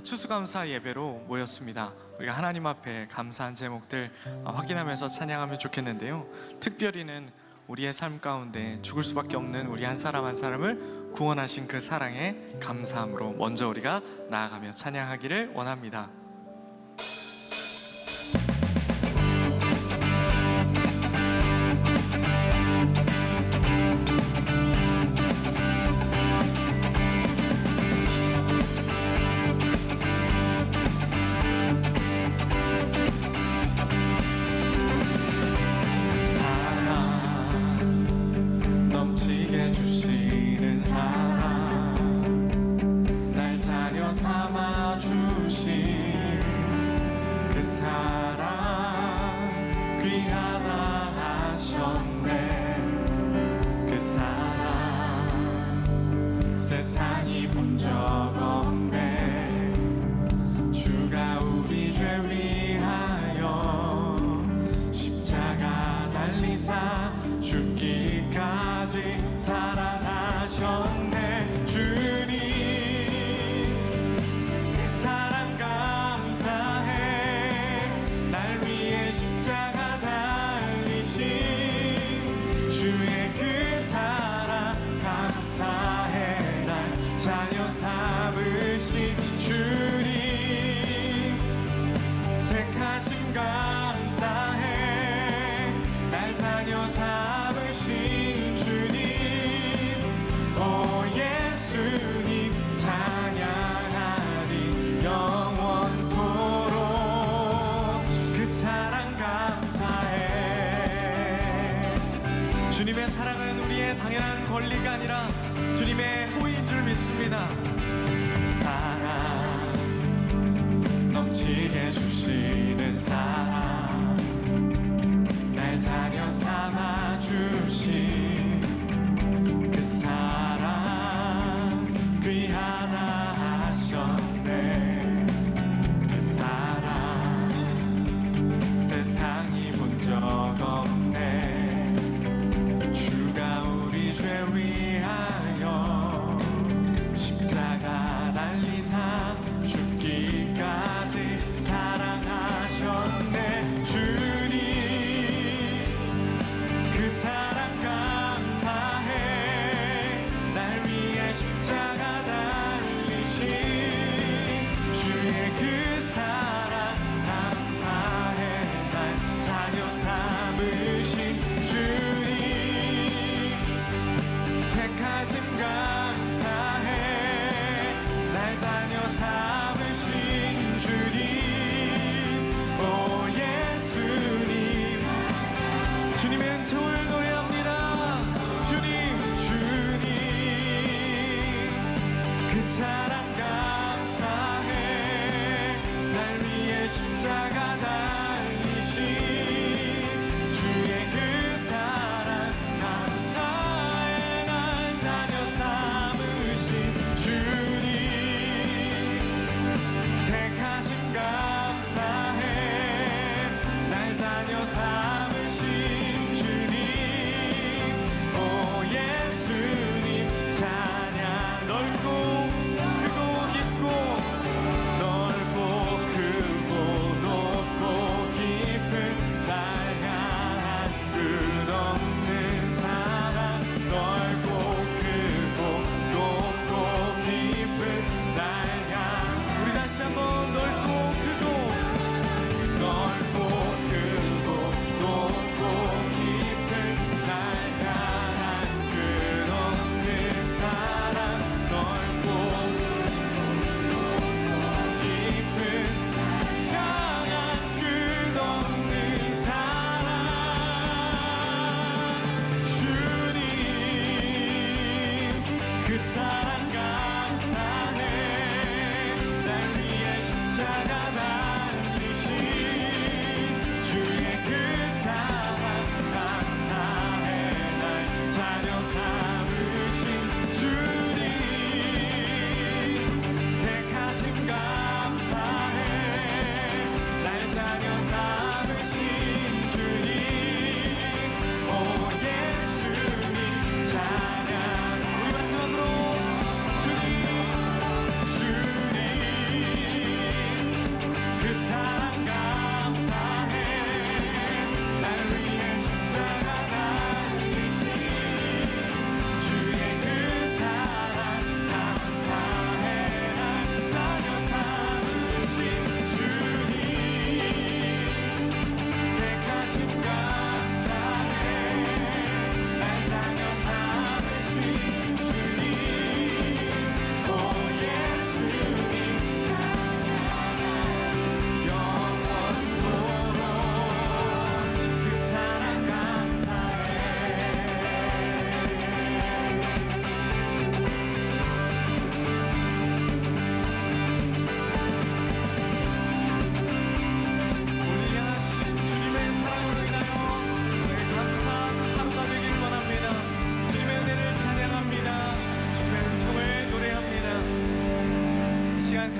추수감사 예배로 모였습니다. 우리가 하나님 앞에 감사한 제목들 확인하면서 찬양하면 좋겠는데요, 특별히는 우리의 삶 가운데 죽을 수밖에 없는 우리 한 사람 한 사람을 구원하신 그 사랑에 감사함으로 먼저 우리가 나아가며 찬양하기를 원합니다. 세상이 본 적 없네. 주가 우리 죄 위하여 십자가 달리사 죽기까지 사랑하셨네. 주님 그 사랑 감사해. 날 위해 십자가 달리신 주의 그 사랑 감사해. 자녀 삼으신 주님 택하심 감사해. 날 자녀 삼으신 주님 오 예수님 찬양하리 영원토록. 그 사랑 감사해. 주님의 사랑은 우리의 당연한 권리가 아니라 주님의 호의인 줄 믿습니다. 사랑 넘치게 주시는 사랑, 날 자녀 삼아 주신 그 사랑 귀하다 하셨네. 그 사랑 세상이 본 적 없네. 주가 우리 죄 위하여 십자가 달리사 죽기까지 사랑하셨네.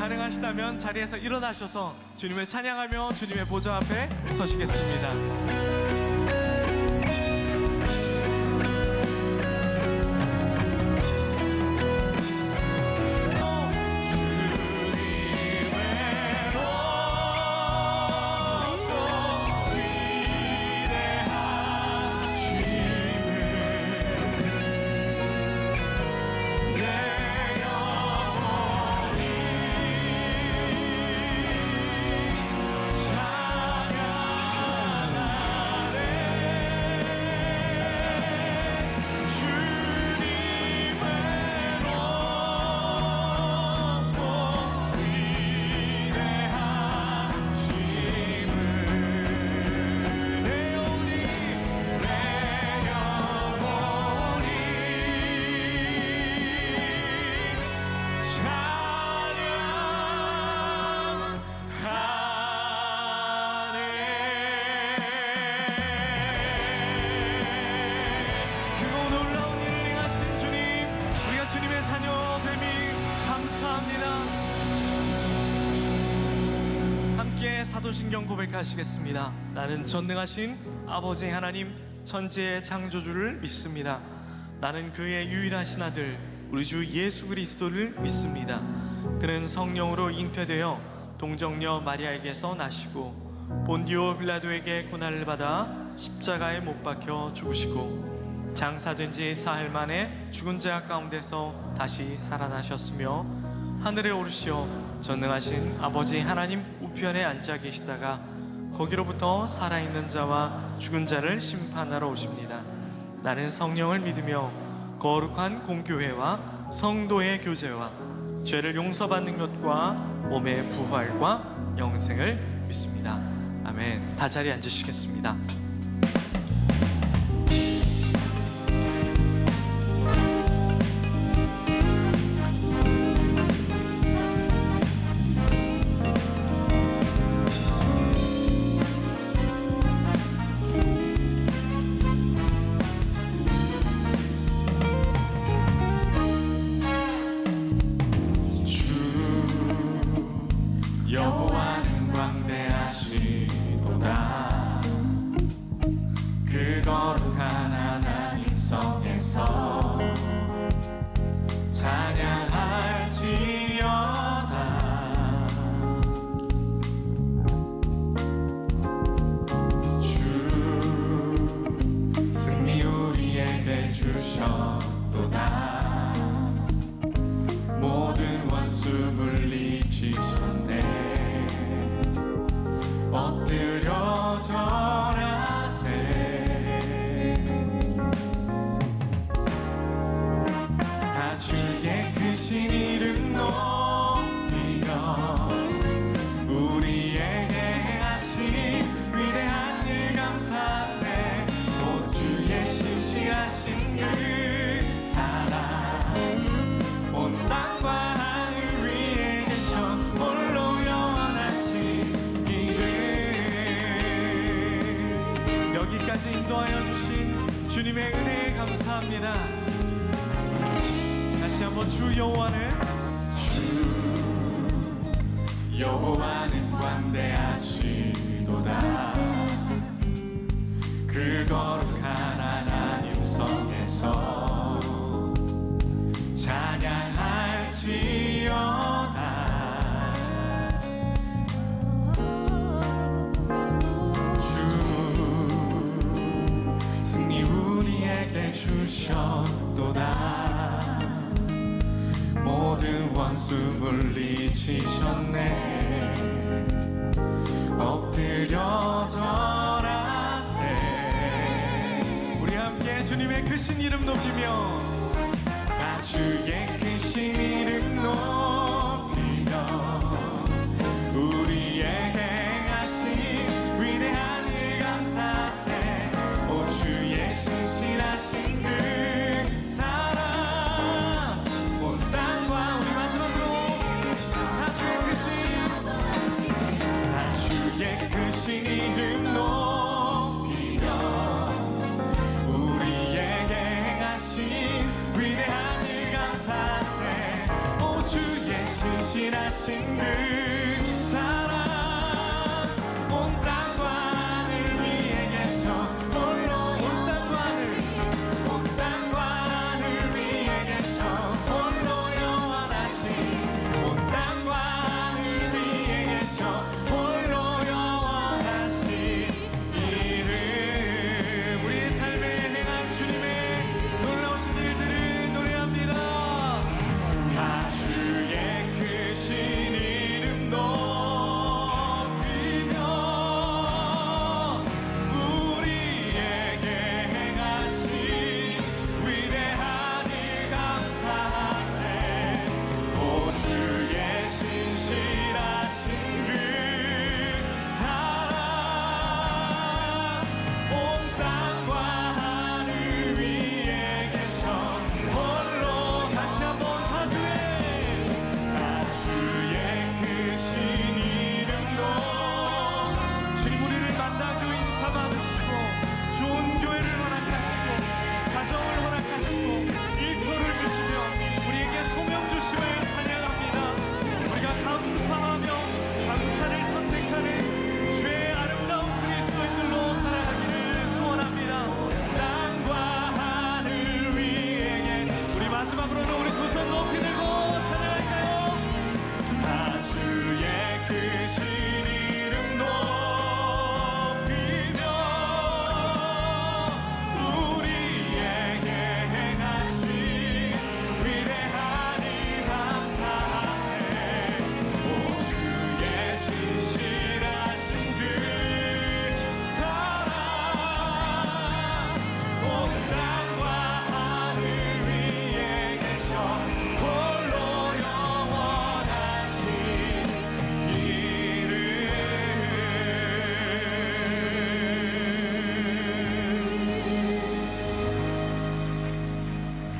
가능하시다면 자리에서 일어나셔서 주님을 찬양하며 주님의 보좌 앞에 서시겠습니다. 사도신경 고백하시겠습니다. 나는 전능하신 아버지 하나님 천지의 창조주를 믿습니다. 나는 그의 유일하신 아들 우리 주 예수 그리스도를 믿습니다. 그는 성령으로 잉태되어 동정녀 마리아에게서 나시고 본디오 빌라도에게 고난을 받아 십자가에 못 박혀 죽으시고 장사된 지 사흘 만에 죽은 자 가운데서 다시 살아나셨으며 하늘에 오르시어 전능하신 아버지 하나님 우편에 앉아 계시다가 거기로부터 살아있는 자와 죽은 자를 심판하러 오십니다. 나는 성령을 믿으며 거룩한 공교회와 성도의 교제와 죄를 용서받는 것과 몸의 부활과 영생을 믿습니다. 아멘. 다 자리에 앉으시겠습니다. 여호와는 광대하시도다. 그 거룩한 하나님 성에서 찬양할지어다. 주 승리 우리에게 주셨도다. 모든 원수 물리치셨네. 엎드려 절하세. 다 주의 크신 이름 높이며 우리에게 행하신 위대한 일 감사세. 오 주의 신실하신 그 사랑 온 땅과 하늘 위에 계셔 홀로 영원하신 이름. 여기까지 인도하여 주신 주님의 은혜에 감사합니다. 다시 한번 주 여호와는 여호와는 관대하시도다. 그 거룩한 하나님 성에서 찬양할지어다. 주 승리 우리에게 주셨도다. 모든 원수 물리치셨네. 엎드려 절하세. 우리 함께 주님의 크신 이름 높이며 다 주의 크신 이름 높이며 우리의 행하신 위대한 일 감사세. 오 주의 신실하신 그 사랑 온 땅과 우리 마지막으로 다 주의 크신 이름 높이며 우리에게 행하신 위대한 일 감사세. 오 주의 신실 신실하신 그 사랑 온 땅과 하늘 위에 계셔 홀로 온 땅과 하늘 위에 계셔 홀로 영원하신 온 땅과 하늘 위에 계셔 홀로 영원하신 이름 우리 삶에 행한 주님의 놀라우신 일들을 노래합니다. 다 주의 크신 이름 높이며 우리에게 행하신 위대한 일 감사하세 오 주의 신실하신 그 사랑 온 땅과 하늘 위에 계셔 홀로 다시 한번 다 주의 크신 이름도 주님 우리를 만나 교인 삼아주시고 좋은 교회를 허락하시고 가정을 허락하시고 일터를 주시며 우리에게 소명 주심을 찬양합니다. 우리가 감사하며 감사를 선택하는 주의 아름다운 그리스도인들로 살아가기를 소원합니다. 땅과 하늘 위에 우리 마지막으로는 우리 두 손 높이 들고 찬양할까요? 다 주의 크신 이름 높이며 우리에게 행하신 위대한 일 감사하세 오 주의 신실하신 그 사랑 온 땅과 하늘 위에 계셔 홀로 영원하신 이름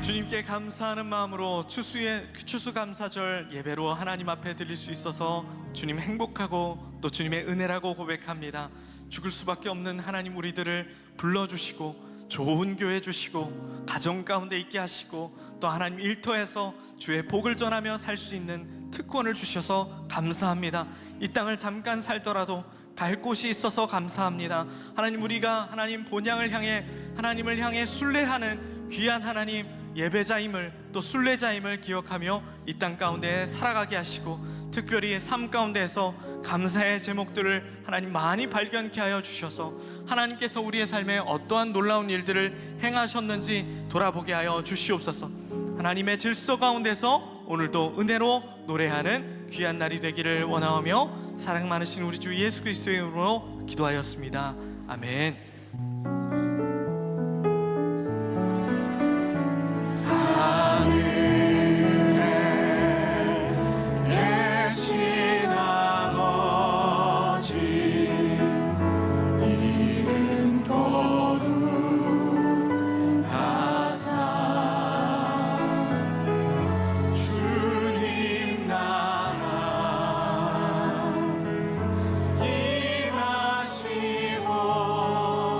주님께 감사하는 마음으로 추수감사절 예배로 하나님 앞에 드릴 수 있어서 주님 행복하고 또 주님의 은혜라고 고백합니다. 죽을 수밖에 없는 하나님 우리들을 불러주시고 좋은 교회 주시고 가정 가운데 있게 하시고 또 하나님 일터에서 주의 복을 전하며 살 수 있는 특권을 주셔서 감사합니다. 이 땅을 잠깐 살더라도 갈 곳이 있어서 감사합니다. 하나님 우리가 하나님 본향을 향해 하나님을 향해 순례하는 귀한 하나님 예배자임을 또 순례자임을 기억하며 이 땅 가운데 살아가게 하시고 특별히 삶 가운데에서 감사의 제목들을 하나님 많이 발견케 하여 주셔서 하나님께서 우리의 삶에 어떠한 놀라운 일들을 행하셨는지 돌아보게 하여 주시옵소서. 하나님의 질서 가운데서 오늘도 은혜로 노래하는 귀한 날이 되기를 원하오며 사랑 많으신 우리 주 예수 그리스도의 이름으로 기도하였습니다. 아멘. 임하시고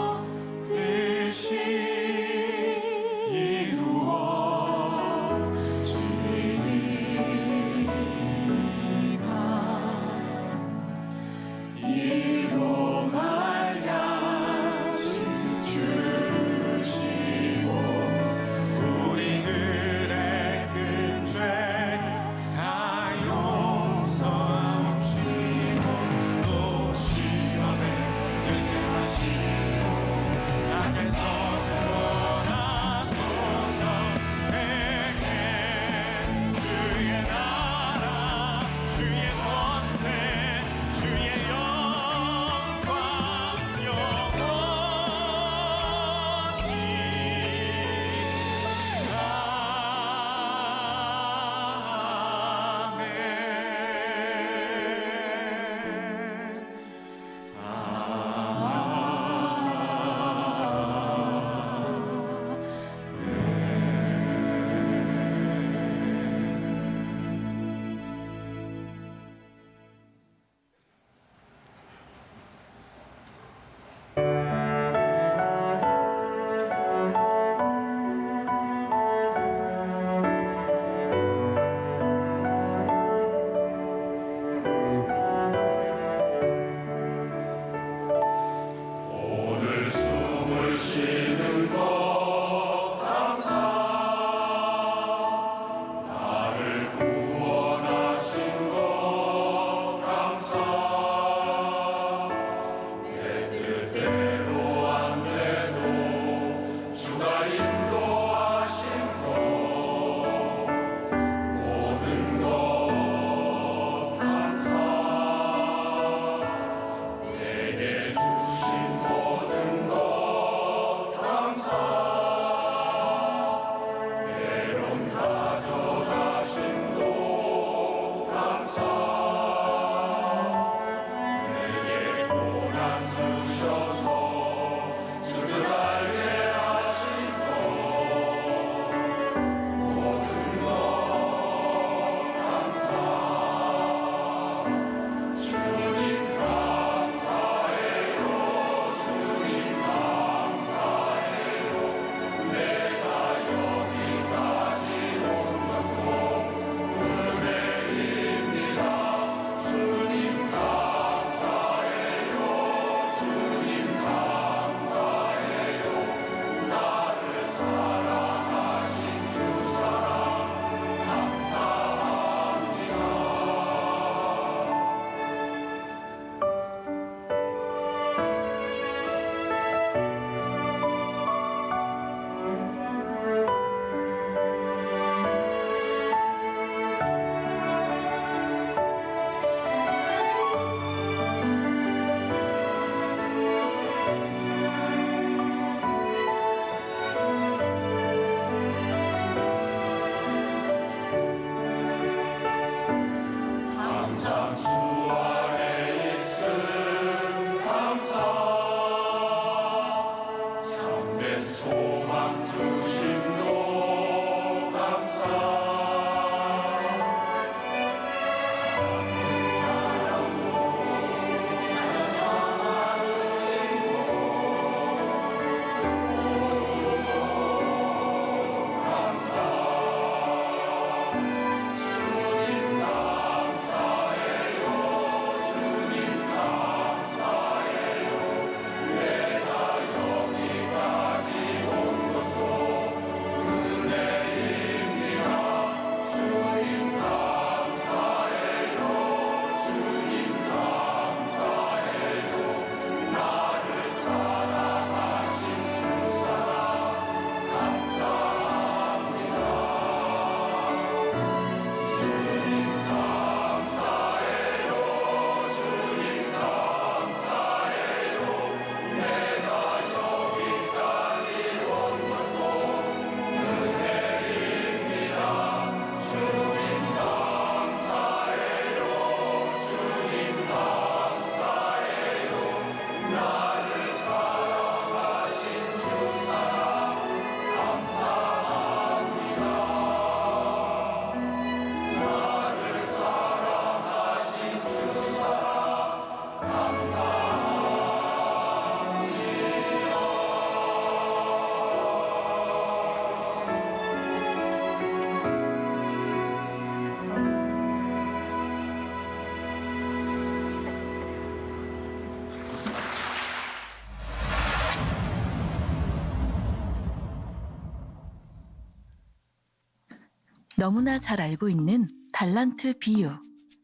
너무나 잘 알고 있는 달란트 비유.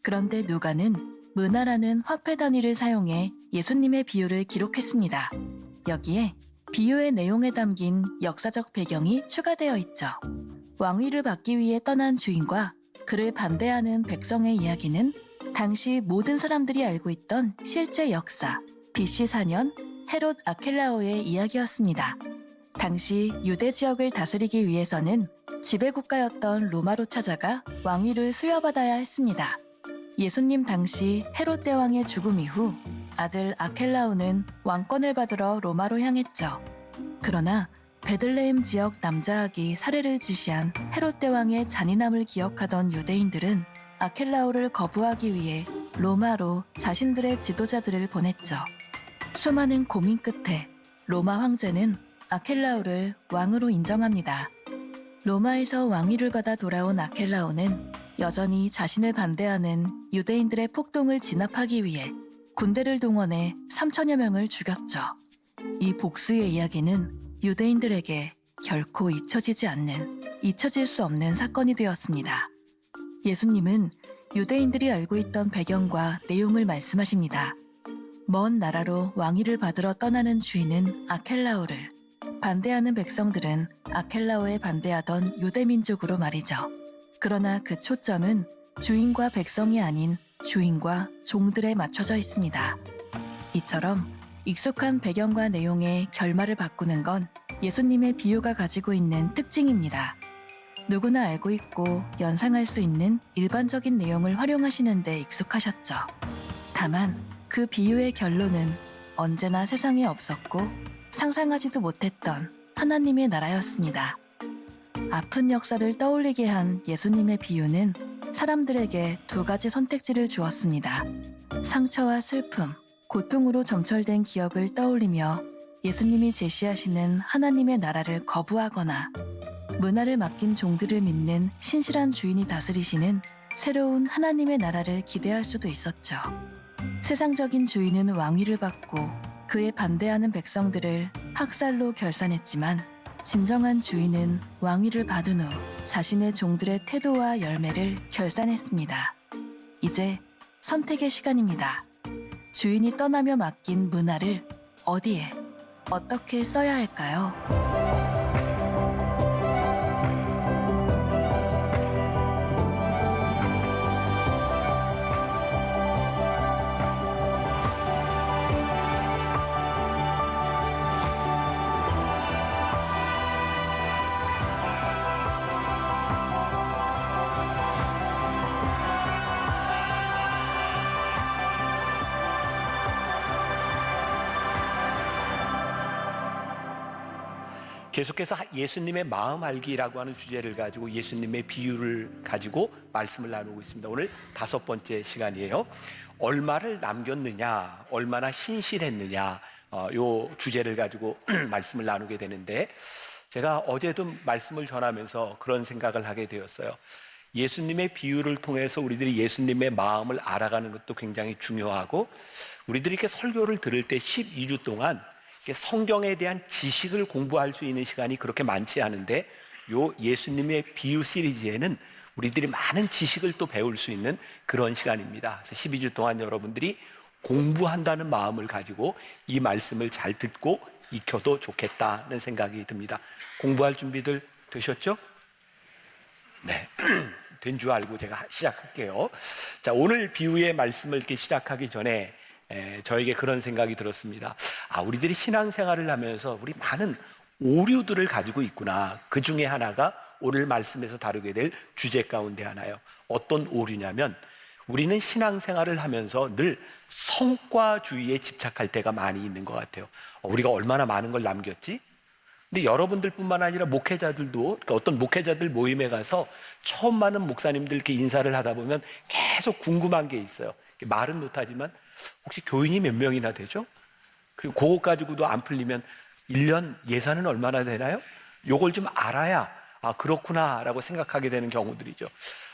그런데 누가는 문화라는 화폐 단위를 사용해 예수님의 비유를 기록했습니다. 여기에 비유의 내용에 담긴 역사적 배경이 추가되어 있죠. 왕위를 받기 위해 떠난 주인과 그를 반대하는 백성의 이야기는 당시 모든 사람들이 알고 있던 실제 역사, BC 4년 헤롯 아켈라오의 이야기였습니다. 당시 유대 지역을 다스리기 위해서는 지배국가였던 로마로 찾아가 왕위를 수여받아야 했습니다. 예수님 당시 헤롯 대왕의 죽음 이후 아들 아켈라오는 왕권을 받으러 로마로 향했죠. 그러나 베들레헴 지역 남자아기 살해를 지시한 헤롯 대왕의 잔인함을 기억하던 유대인들은 아켈라오를 거부하기 위해 로마로 자신들의 지도자들을 보냈죠. 수많은 고민 끝에 로마 황제는 아켈라오를 왕으로 인정합니다. 로마에서 왕위를 받아 돌아온 아켈라오는 여전히 자신을 반대하는 유대인들의 폭동을 진압하기 위해 군대를 동원해 3천여 명을 죽였죠. 이 복수의 이야기는 유대인들에게 결코 잊혀질 수 없는 사건이 되었습니다. 예수님은 유대인들이 알고 있던 배경과 내용을 말씀하십니다. 먼 나라로 왕위를 받으러 떠나는 주인은 아켈라오를, 반대하는 백성들은 아켈라오에 반대하던 유대민족으로 말이죠. 그러나 그 초점은 주인과 백성이 아닌 주인과 종들에 맞춰져 있습니다. 이처럼 익숙한 배경과 내용의 결말을 바꾸는 건 예수님의 비유가 가지고 있는 특징입니다. 누구나 알고 있고 연상할 수 있는 일반적인 내용을 활용하시는 데 익숙하셨죠. 다만 그 비유의 결론은 언제나 세상에 없었고 상상하지도 못했던 하나님의 나라였습니다. 아픈 역사를 떠올리게 한 예수님의 비유는 사람들에게 두 가지 선택지를 주었습니다. 상처와 슬픔, 고통으로 점철된 기억을 떠올리며 예수님이 제시하시는 하나님의 나라를 거부하거나 문화를 맡긴 종들을 믿는 신실한 주인이 다스리시는 새로운 하나님의 나라를 기대할 수도 있었죠. 세상적인 주인은 왕위를 받고 그에 반대하는 백성들을 학살로 결산했지만 진정한 주인은 왕위를 받은 후 자신의 종들의 태도와 열매를 결산했습니다. 이제 선택의 시간입니다. 주인이 떠나며 맡긴 문화를 어디에, 어떻게 써야 할까요? 계속해서 예수님의 마음 알기라고 하는 주제를 가지고 예수님의 비유를 가지고 말씀을 나누고 있습니다. 오늘 5번째 시간이에요. 얼마를 남겼느냐, 얼마나 신실했느냐, 요 주제를 가지고 말씀을 나누게 되는데, 제가 어제도 말씀을 전하면서 그런 생각을 하게 되었어요. 예수님의 비유를 통해서 우리들이 예수님의 마음을 알아가는 것도 굉장히 중요하고, 우리들이 이렇게 설교를 들을 때 12주 동안 성경에 대한 지식을 공부할 수 있는 시간이 그렇게 많지 않은데, 요 예수님의 비유 시리즈에는 우리들이 많은 지식을 또 배울 수 있는 그런 시간입니다. 그래서 12주 동안 여러분들이 공부한다는 마음을 가지고 이 말씀을 잘 듣고 익혀도 좋겠다는 생각이 듭니다. 공부할 준비들 되셨죠? 네, 된 줄 알고 제가 시작할게요. 자, 오늘 비유의 말씀을 이렇게 시작하기 전에 저에게 그런 생각이 들었습니다. 우리들이 신앙생활을 하면서 우리 많은 오류들을 가지고 있구나. 그 중에 하나가 오늘 말씀에서 다루게 될 주제 가운데 하나예요. 어떤 오류냐면, 우리는 신앙생활을 하면서 늘 성과주의에 집착할 때가 많이 있는 것 같아요. 우리가 얼마나 많은 걸 남겼지? 근데 여러분들뿐만 아니라 목회자들도, 그러니까 어떤 목회자들 모임에 가서 처음 많은 목사님들 이렇게 인사를 하다 보면 계속 궁금한 게 있어요. 말은 못하지만 혹시 교인이 몇 명이나 되죠? 그리고 그것 가지고도 안 풀리면 1년 예산은 얼마나 되나요? 요걸 좀 알아야 그렇구나 라고 생각하게 되는 경우들이죠.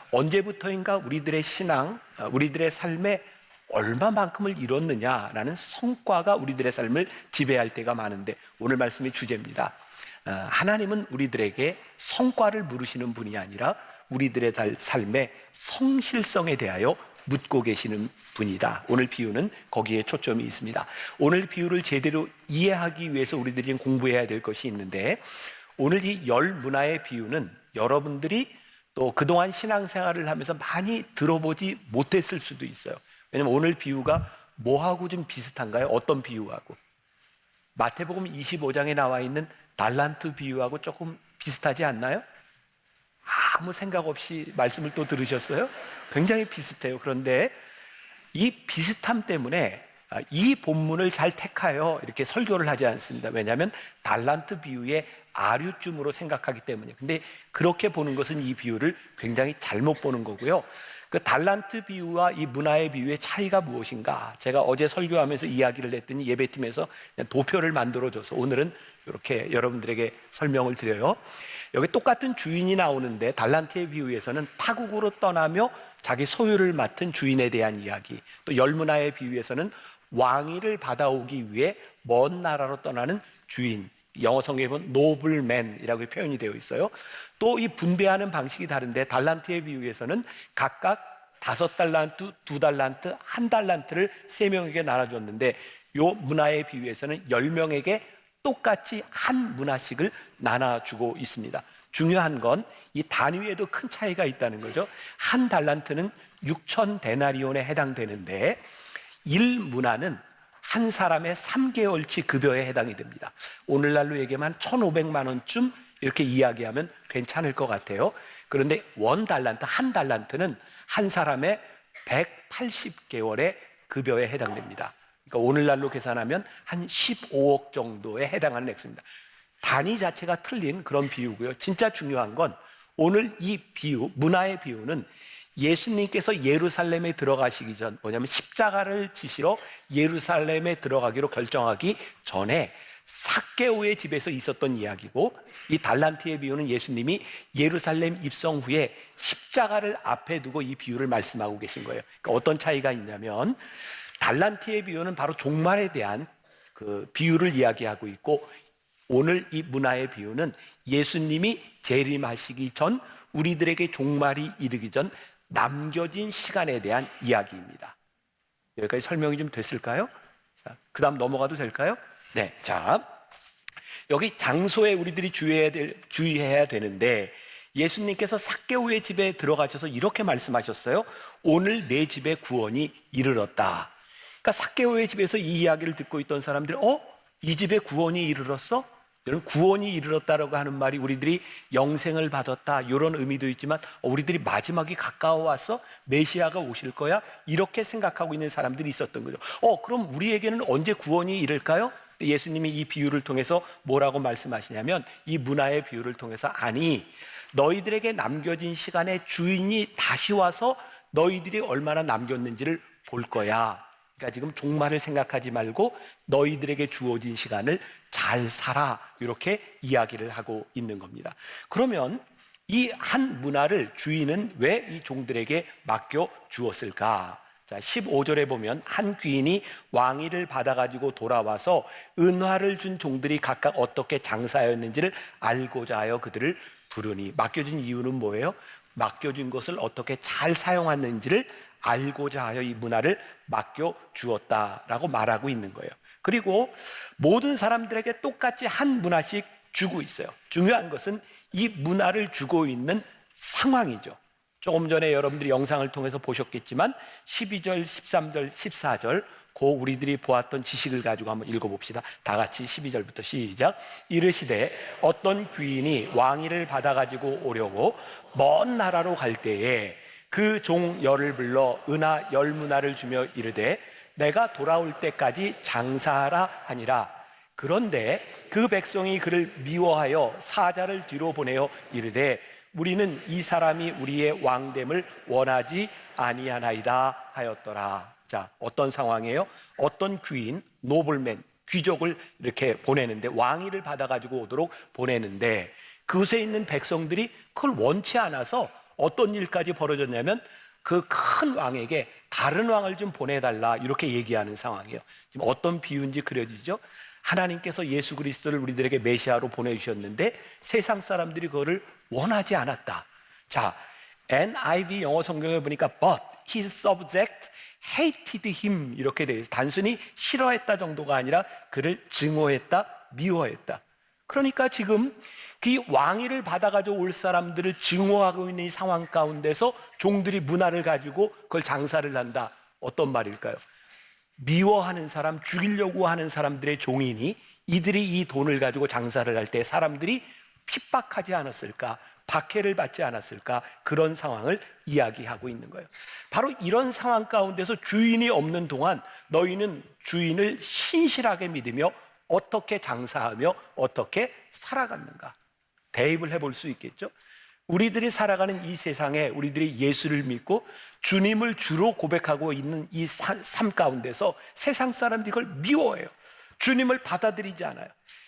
언제부터인가 우리들의 신앙, 우리들의 삶에 얼마만큼을 이뤘느냐라는 성과가 우리들의 삶을 지배할 때가 많은데, 오늘 말씀이 주제입니다. 하나님은 우리들에게 성과를 물으시는 분이 아니라 우리들의 삶의 성실성에 대하여 묻고 계시는 분이다. 오늘 비유는 거기에 초점이 있습니다. 오늘 비유를 제대로 이해하기 위해서 우리들이 공부해야 될 것이 있는데, 오늘 이 열 문화의 비유는 여러분들이 또 그동안 신앙생활을 하면서 많이 들어보지 못했을 수도 있어요. 왜냐면 오늘 비유가 뭐하고 좀 비슷한가요? 어떤 비유하고? 마태복음 25장에 나와 있는 달란트 비유하고 조금 비슷하지 않나요? 아무 생각 없이 말씀을 또 들으셨어요? 굉장히 비슷해요. 그런데 이 비슷함 때문에 이 본문을 잘 택하여 이렇게 설교를 하지 않습니다. 왜냐하면 달란트 비유의 아류쯤으로 생각하기 때문이에요. 근데 그렇게 보는 것은 이 비유를 굉장히 잘못 보는 거고요. 그 달란트 비유와 이 문화의 비유의 차이가 무엇인가? 제가 어제 설교하면서 이야기를 했더니 예배팀에서 그냥 도표를 만들어줘서 오늘은 이렇게 여러분들에게 설명을 드려요. 여기 똑같은 주인이 나오는데 달란트의 비유에서는 타국으로 떠나며 자기 소유를 맡은 주인에 대한 이야기, 또 열문화의 비유에서는 왕위를 받아오기 위해 먼 나라로 떠나는 주인, 영어 성경에 보면 노블맨이라고 표현이 되어 있어요. 또 이 분배하는 방식이 다른데 달란트의 비유에서는 각각 5달란트, 2달란트, 1달란트를 3명에게 나눠줬는데 요 문화의 비유에서는 10명에게 똑같이 한 문화씩을 나눠주고 있습니다. 중요한 건 이 단위에도 큰 차이가 있다는 거죠. 1달란트는 6천 데나리온에 해당되는데 1문화는 한 사람의 3개월치 급여에 해당이 됩니다. 오늘날로 얘기하면 1,500만 원쯤 이렇게 이야기하면 괜찮을 것 같아요. 그런데 1달란트, 1달란트는 한 사람의 180개월의 급여에 해당됩니다. 그러니까 오늘날로 계산하면 한 15억 정도에 해당하는 액수입니다. 단위 자체가 틀린 그런 비유고요. 진짜 중요한 건 오늘 이 비유, 문화의 비유는 예수님께서 예루살렘에 들어가시기 전, 뭐냐면 십자가를 지시러 예루살렘에 들어가기로 결정하기 전에 삭개오의 집에서 있었던 이야기고, 이 달란트의 비유는 예수님이 예루살렘 입성 후에 십자가를 앞에 두고 이 비유를 말씀하고 계신 거예요. 그러니까 어떤 차이가 있냐면 달란트의 비유는 바로 종말에 대한 그 비유를 이야기하고 있고, 오늘 이 문화의 비유는 예수님이 재림하시기 전, 우리들에게 종말이 이르기 전 남겨진 시간에 대한 이야기입니다. 여기까지 설명이 좀 됐을까요? 자, 그 다음 넘어가도 될까요? 네, 자, 여기 장소에 우리들이 주의해야 되는데, 예수님께서 삭개오의 집에 들어가셔서 이렇게 말씀하셨어요. 오늘 내 집에 구원이 이르렀다. 그러니까 삭개오의 집에서 이 이야기를 듣고 있던 사람들이 이 집에 구원이 이르렀어? 여러분, 구원이 이르렀다라고 하는 말이 우리들이 영생을 받았다 이런 의미도 있지만 우리들이 마지막이 가까워 왔어? 메시아가 오실 거야? 이렇게 생각하고 있는 사람들이 있었던 거죠. 그럼 우리에게는 언제 구원이 이를까요? 예수님이 이 비유를 통해서 뭐라고 말씀하시냐면, 이 문화의 비유를 통해서, 아니 너희들에게 남겨진 시간에 주인이 다시 와서 너희들이 얼마나 남겼는지를 볼 거야. 그러니까 지금 종말을 생각하지 말고 너희들에게 주어진 시간을 잘 살아, 이렇게 이야기를 하고 있는 겁니다. 그러면 이 한 문화를 주인은 왜 이 종들에게 맡겨 주었을까? 자, 15절에 보면 한 귀인이 왕위를 받아가지고 돌아와서 은화를 준 종들이 각각 어떻게 장사하였는지를 알고자 하여 그들을 부르니. 맡겨준 이유는 뭐예요? 맡겨준 것을 어떻게 잘 사용하는지를 알고자 하여 이 문화를 맡겨 주었다라고 말하고 있는 거예요. 그리고 모든 사람들에게 똑같이 한 문화씩 주고 있어요. 중요한 것은 이 문화를 주고 있는 상황이죠. 조금 전에 여러분들이 영상을 통해서 보셨겠지만 12절, 13절, 14절 그 우리들이 보았던 지식을 가지고 한번 읽어봅시다. 다 같이 12절부터 시작. 이르시되 어떤 귀인이 왕위를 받아가지고 오려고 먼 나라로 갈 때에 그 종 열을 불러 은하 10문화를 주며 이르되 내가 돌아올 때까지 장사하라 하니라. 그런데 그 백성이 그를 미워하여 사자를 뒤로 보내어 이르되 우리는 이 사람이 우리의 왕됨을 원하지 아니하나이다 하였더라. 자, 어떤 상황이에요? 어떤 귀인, 노블맨, 귀족을 이렇게 보내는데, 왕위를 받아가지고 오도록 보내는데, 그곳에 있는 백성들이 그걸 원치 않아서 어떤 일까지 벌어졌냐면 그 큰 왕에게 다른 왕을 좀 보내달라, 이렇게 얘기하는 상황이에요. 지금 어떤 비유인지 그려지죠? 하나님께서 예수 그리스도를 우리들에게 메시아로 보내주셨는데 세상 사람들이 그거를 원하지 않았다. 자, NIV 영어 성경에 보니까 but his subject hated him 이렇게 되어 있어요. 단순히 싫어했다 정도가 아니라 그를 증오했다, 미워했다. 그러니까 지금 그 왕위를 받아가지고 올 사람들을 증오하고 있는 이 상황 가운데서 종들이 문화를 가지고 그걸 장사를 한다. 어떤 말일까요? 미워하는 사람, 죽이려고 하는 사람들의 종이니 이들이 이 돈을 가지고 장사를 할 때 사람들이 핍박하지 않았을까, 박해를 받지 않았을까, 그런 상황을 이야기하고 있는 거예요. 바로 이런 상황 가운데서 주인이 없는 동안 너희는 주인을 신실하게 믿으며 어떻게 장사하며 어떻게 살아갔는가 대입을 해볼 수 있겠죠. 우리들이 살아가는 이 세상에 우리들이 예수를 믿고 주님을 주로 고백하고 있는 이 삶 가운데서 세상 사람들이 그걸 미워해요. 주님을 받아들이지 않아요.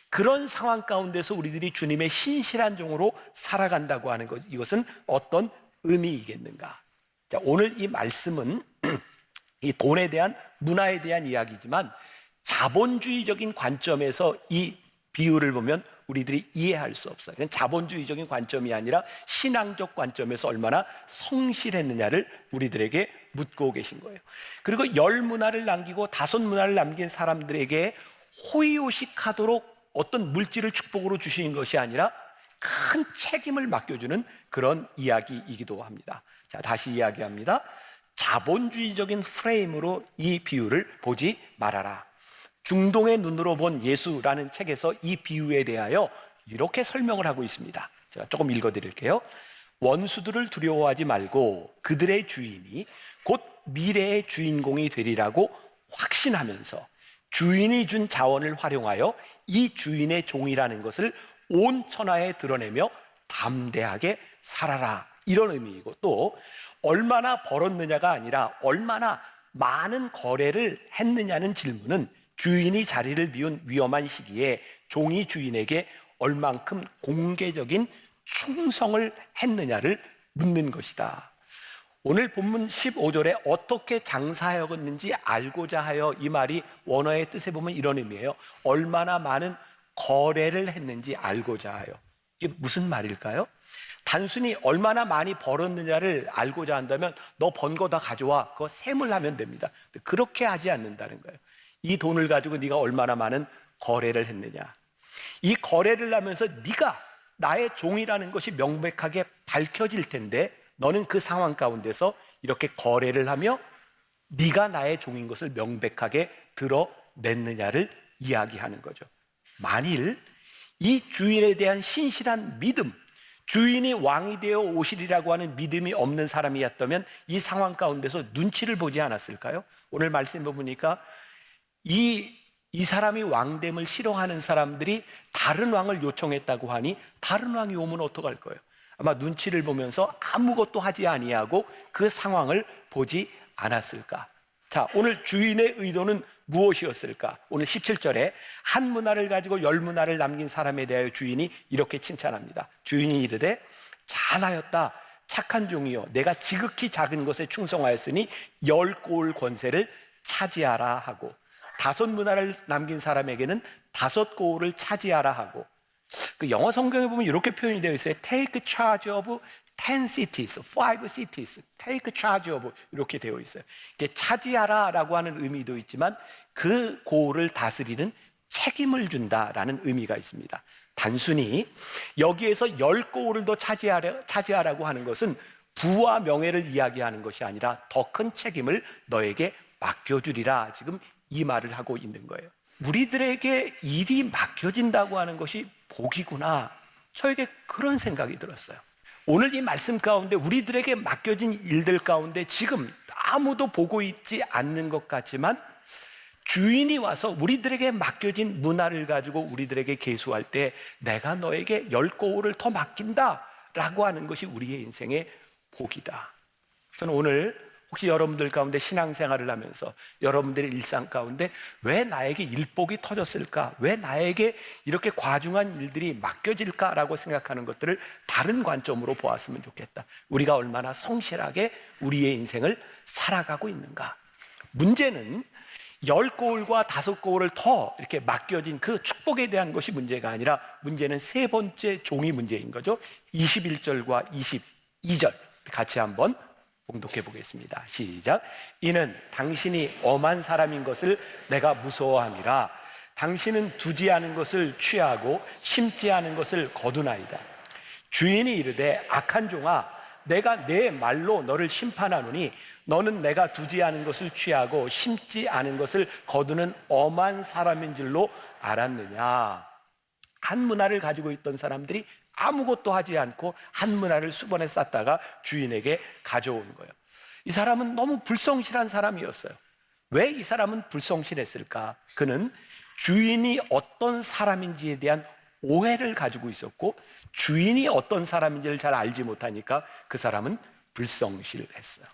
그런 상황 가운데서 우리들이 주님의 신실한 종으로 살아간다고 하는 것, 이것은 어떤 의미이겠는가? 자, 오늘 이 말씀은 이 돈에 대한 문화에 대한 이야기지만 자본주의적인 관점에서 이 비유를 보면 우리들이 이해할 수 없어요. 그냥 자본주의적인 관점이 아니라 신앙적 관점에서 얼마나 성실했느냐를 우리들에게 묻고 계신 거예요. 그리고 10문화를 남기고 5문화를 남긴 사람들에게 호의호식하도록 어떤 물질을 축복으로 주시는 것이 아니라 큰 책임을 맡겨주는 그런 이야기이기도 합니다. 자, 다시 이야기합니다. 자본주의적인 프레임으로 이 비유를 보지 말아라. 중동의 눈으로 본 예수라는 책에서 이 비유에 대하여 이렇게 설명을 하고 있습니다. 제가 조금 읽어드릴게요. 원수들을 두려워하지 말고 그들의 주인이 곧 미래의 주인공이 되리라고 확신하면서 주인이 준 자원을 활용하여 이 주인의 종이라는 것을 온 천하에 드러내며 담대하게 살아라, 이런 의미이고, 또 얼마나 벌었느냐가 아니라 얼마나 많은 거래를 했느냐는 질문은 주인이 자리를 비운 위험한 시기에 종이 주인에게 얼만큼 공개적인 충성을 했느냐를 묻는 것이다. 오늘 본문 15절에 어떻게 장사하였는지 알고자 하여, 이 말이 원어의 뜻에 보면 이런 의미예요. 얼마나 많은 거래를 했는지 알고자 하여. 이게 무슨 말일까요? 단순히 얼마나 많이 벌었느냐를 알고자 한다면 너 번 거 다 가져와, 그거 셈을 하면 됩니다. 그렇게 하지 않는다는 거예요. 이 돈을 가지고 네가 얼마나 많은 거래를 했느냐, 이 거래를 하면서 네가 나의 종이라는 것이 명백하게 밝혀질 텐데 너는 그 상황 가운데서 이렇게 거래를 하며 네가 나의 종인 것을 명백하게 드러냈느냐를 이야기하는 거죠. 만일 이 주인에 대한 신실한 믿음, 주인이 왕이 되어 오시리라고 하는 믿음이 없는 사람이었다면 이 상황 가운데서 눈치를 보지 않았을까요? 오늘 말씀 보니까 이 사람이 왕됨을 싫어하는 사람들이 다른 왕을 요청했다고 하니 다른 왕이 오면 어떡할 거예요? 아마 눈치를 보면서 아무것도 하지 아니하고 그 상황을 보지 않았을까? 자, 오늘 주인의 의도는 무엇이었을까? 오늘 17절에 한 문화를 가지고 10문화를 남긴 사람에 대하여 주인이 이렇게 칭찬합니다. 주인이 이르되 잘하였다, 착한 종이요, 내가 지극히 작은 것에 충성하였으니 10고을 권세를 차지하라 하고, 5문화를 남긴 사람에게는 5고을을 차지하라 하고, 그 영어 성경에 보면 이렇게 표현이 되어 있어요. Take charge of 10 cities, 5 cities, take charge of, 이렇게 되어 있어요. 이게 차지하라라고 하는 의미도 있지만 그 고을을 다스리는 책임을 준다라는 의미가 있습니다. 단순히 여기에서 10고을을 더 차지하라고 하는 것은 부와 명예를 이야기하는 것이 아니라 더 큰 책임을 너에게 맡겨주리라, 지금 이 말을 하고 있는 거예요. 우리들에게 일이 맡겨진다고 하는 것이 복이구나, 저에게 그런 생각이 들었어요. 오늘 이 말씀 가운데 우리들에게 맡겨진 일들 가운데 지금 아무도 보고 있지 않는 것 같지만 주인이 와서 우리들에게 맡겨진 문화를 가지고 우리들에게 계수할 때 내가 너에게 10고을을 더 맡긴다 라고 하는 것이 우리의 인생의 복이다. 저는 오늘 혹시 여러분들 가운데 신앙생활을 하면서 여러분들의 일상 가운데 왜 나에게 일복이 터졌을까? 왜 나에게 이렇게 과중한 일들이 맡겨질까라고 생각하는 것들을 다른 관점으로 보았으면 좋겠다. 우리가 얼마나 성실하게 우리의 인생을 살아가고 있는가? 문제는 10고을과 5고을을 더 이렇게 맡겨진 그 축복에 대한 것이 문제가 아니라 문제는 세 번째 종이 문제인 거죠. 21절과 22절 같이 한번 봉독해 보겠습니다. 시작. 이는 당신이 엄한 사람인 것을 내가 무서워함이라. 당신은 두지 않은 것을 취하고 심지 않은 것을 거두나이다. 주인이 이르되 악한 종아, 내가 내 말로 너를 심판하노니 너는 내가 두지 않은 것을 취하고 심지 않은 것을 거두는 엄한 사람인 줄로 알았느냐. 한 문화를 가지고 있던 사람들이 아무것도 하지 않고 한 문화를 수번에 쌌다가 주인에게 가져온 거예요. 이 사람은 너무 불성실한 사람이었어요. 왜 이 사람은 불성실했을까? 그는 주인이 어떤 사람인지에 대한 오해를 가지고 있었고 주인이 어떤 사람인지를 잘 알지 못하니까 그 사람은 불성실했어요.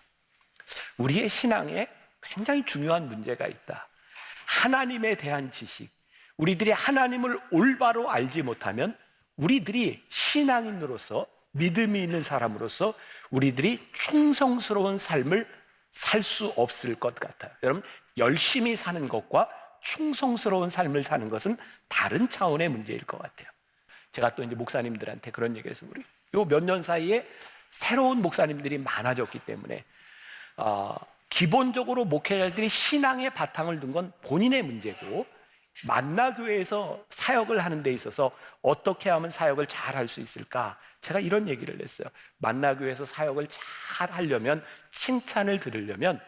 우리의 신앙에 굉장히 중요한 문제가 있다. 하나님에 대한 지식, 우리들이 하나님을 올바로 알지 못하면 우리들이 신앙인으로서, 믿음이 있는 사람으로서 우리들이 충성스러운 삶을 살 수 없을 것 같아요. 여러분, 열심히 사는 것과 충성스러운 삶을 사는 것은 다른 차원의 문제일 것 같아요. 제가 또 이제 목사님들한테 그런 얘기해서 우리 요 몇 년 사이에 새로운 목사님들이 많아졌기 때문에 기본적으로 목회자들이 신앙의 바탕을 둔 건 본인의 문제고, 만나교회에서 사역을 하는 데 있어서 어떻게 하면 사역을 잘 할 수 있을까? 제가 이런 얘기를 했어요. 만나교회에서 사역을 잘 하려면, 칭찬을 들으려면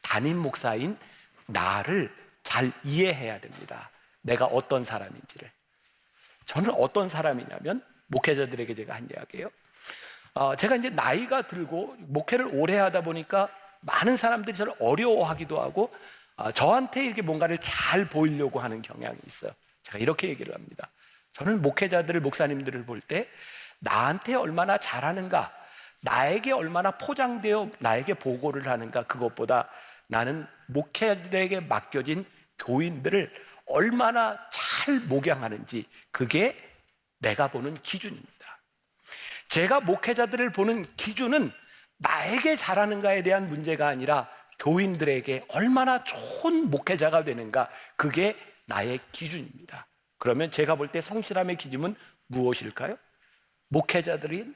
담임 목사인 나를 잘 이해해야 됩니다. 내가 어떤 사람인지를. 저는 어떤 사람이냐면, 목회자들에게 제가 한 이야기예요. 제가 이제 나이가 들고 목회를 오래 하다 보니까 많은 사람들이 저를 어려워하기도 하고 저한테 이렇게 뭔가를 잘 보이려고 하는 경향이 있어요. 제가 이렇게 얘기를 합니다. 저는 목회자들을, 목사님들을 볼 때 나한테 얼마나 잘하는가, 나에게 얼마나 포장되어 나에게 보고를 하는가, 그것보다 나는 목회자들에게 맡겨진 교인들을 얼마나 잘 목양하는지, 그게 내가 보는 기준입니다. 제가 목회자들을 보는 기준은 나에게 잘하는가에 대한 문제가 아니라 교인들에게 얼마나 좋은 목회자가 되는가, 그게 나의 기준입니다. 그러면 제가 볼 때 성실함의 기준은 무엇일까요? 목회자들이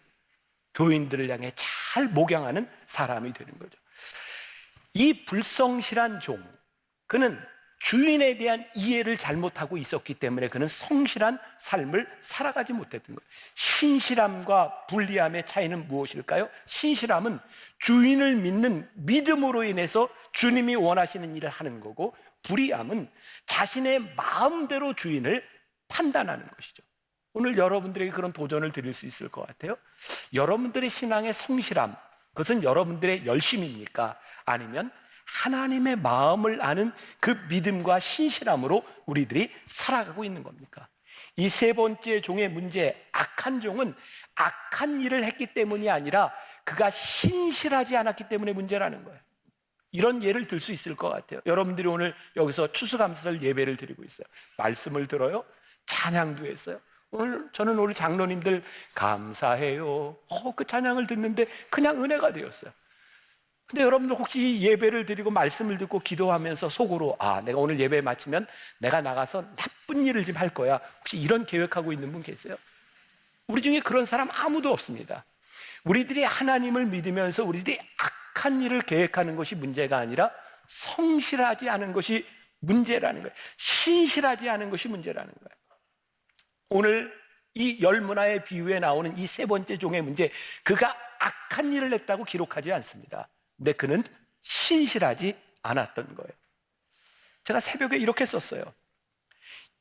교인들을 향해 잘 목양하는 사람이 되는 거죠. 이 불성실한 종, 그는 주인에 대한 이해를 잘못하고 있었기 때문에 그는 성실한 삶을 살아가지 못했던 거예요. 신실함과 불리함의 차이는 무엇일까요? 신실함은 주인을 믿는 믿음으로 인해서 주님이 원하시는 일을 하는 거고, 불리함은 자신의 마음대로 주인을 판단하는 것이죠. 오늘 여러분들에게 그런 도전을 드릴 수 있을 것 같아요. 여러분들의 신앙의 성실함, 그것은 여러분들의 열심입니까? 아니면 하나님의 마음을 아는 그 믿음과 신실함으로 우리들이 살아가고 있는 겁니까? 이 세 번째 종의 문제, 악한 종은 악한 일을 했기 때문이 아니라 그가 신실하지 않았기 때문에 문제라는 거예요. 이런 예를 들 수 있을 것 같아요. 여러분들이 오늘 여기서 추수감사절 예배를 드리고 있어요. 말씀을 들어요. 찬양도 했어요. 저는 오늘 장로님들 감사해요. 그 찬양을 듣는데 그냥 은혜가 되었어요. 근데 여러분들 혹시 예배를 드리고 말씀을 듣고 기도하면서 속으로 내가 오늘 예배 마치면 내가 나가서 나쁜 일을 좀 할 거야, 혹시 이런 계획하고 있는 분 계세요? 우리 중에 그런 사람 아무도 없습니다. 우리들이 하나님을 믿으면서 우리들이 악한 일을 계획하는 것이 문제가 아니라 성실하지 않은 것이 문제라는 거예요. 신실하지 않은 것이 문제라는 거예요. 오늘 이 열문화의 비유에 나오는 이 세 번째 종의 문제, 그가 악한 일을 했다고 기록하지 않습니다. 근데 그는 신실하지 않았던 거예요. 제가 새벽에 이렇게 썼어요.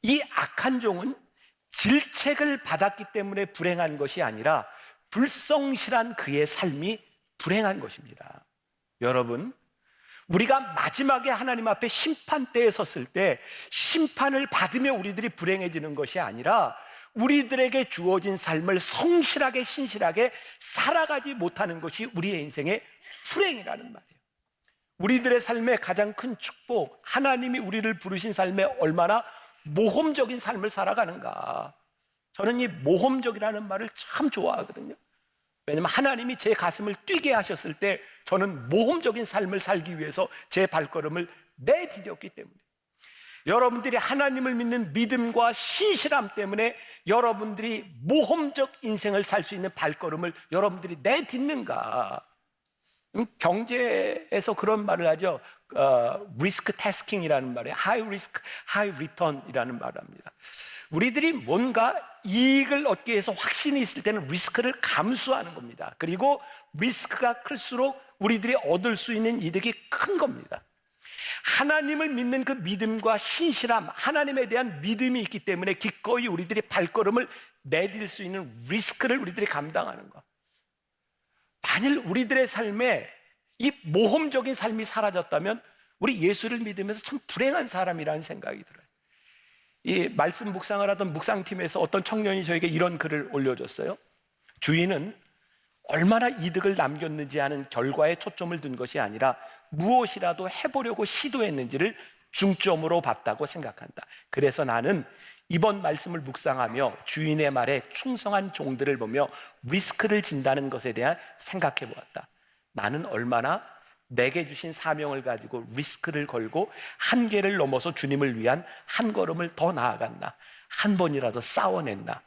이 악한 종은 질책을 받았기 때문에 불행한 것이 아니라 불성실한 그의 삶이 불행한 것입니다. 여러분, 우리가 마지막에 하나님 앞에 심판대에 섰을 때 심판을 받으며 우리들이 불행해지는 것이 아니라 우리들에게 주어진 삶을 성실하게 신실하게 살아가지 못하는 것이 우리의 인생의 불행이라는 말이에요. 우리들의 삶의 가장 큰 축복, 하나님이 우리를 부르신 삶에 얼마나 모험적인 삶을 살아가는가. 저는 이 모험적이라는 말을 참 좋아하거든요. 왜냐하면 하나님이 제 가슴을 뛰게 하셨을 때 저는 모험적인 삶을 살기 위해서 제 발걸음을 내디뎠기 때문에, 여러분들이 하나님을 믿는 믿음과 신실함 때문에 여러분들이 모험적 인생을 살 수 있는 발걸음을 여러분들이 내딛는가. 경제에서 그런 말을 하죠. 리스크 태스킹이라는 말이에요. 하이 리스크, 하이 리턴이라는 말을 합니다. 우리들이 뭔가 이익을 얻기 위해서 확신이 있을 때는 리스크를 감수하는 겁니다. 그리고 리스크가 클수록 우리들이 얻을 수 있는 이득이 큰 겁니다. 하나님을 믿는 그 믿음과 신실함, 하나님에 대한 믿음이 있기 때문에 기꺼이 우리들이 발걸음을 내딜 수 있는 리스크를 우리들이 감당하는 것. 만일 우리들의 삶에 이 모험적인 삶이 사라졌다면 우리 예수를 믿으면서 참 불행한 사람이라는 생각이 들어요. 이 말씀 묵상을 하던 묵상팀에서 어떤 청년이 저에게 이런 글을 올려줬어요. 주인은 얼마나 이득을 남겼는지 하는 결과에 초점을 둔 것이 아니라 무엇이라도 해보려고 시도했는지를 중점으로 봤다고 생각한다. 그래서 나는 이번 말씀을 묵상하며 주인의 말에 충성한 종들을 보며 리스크를 진다는 것에 대한 생각해 보았다. 나는 얼마나 내게 주신 사명을 가지고 리스크를 걸고 한계를 넘어서 주님을 위한 한 걸음을 더 나아갔나, 한 번이라도 싸워냈나,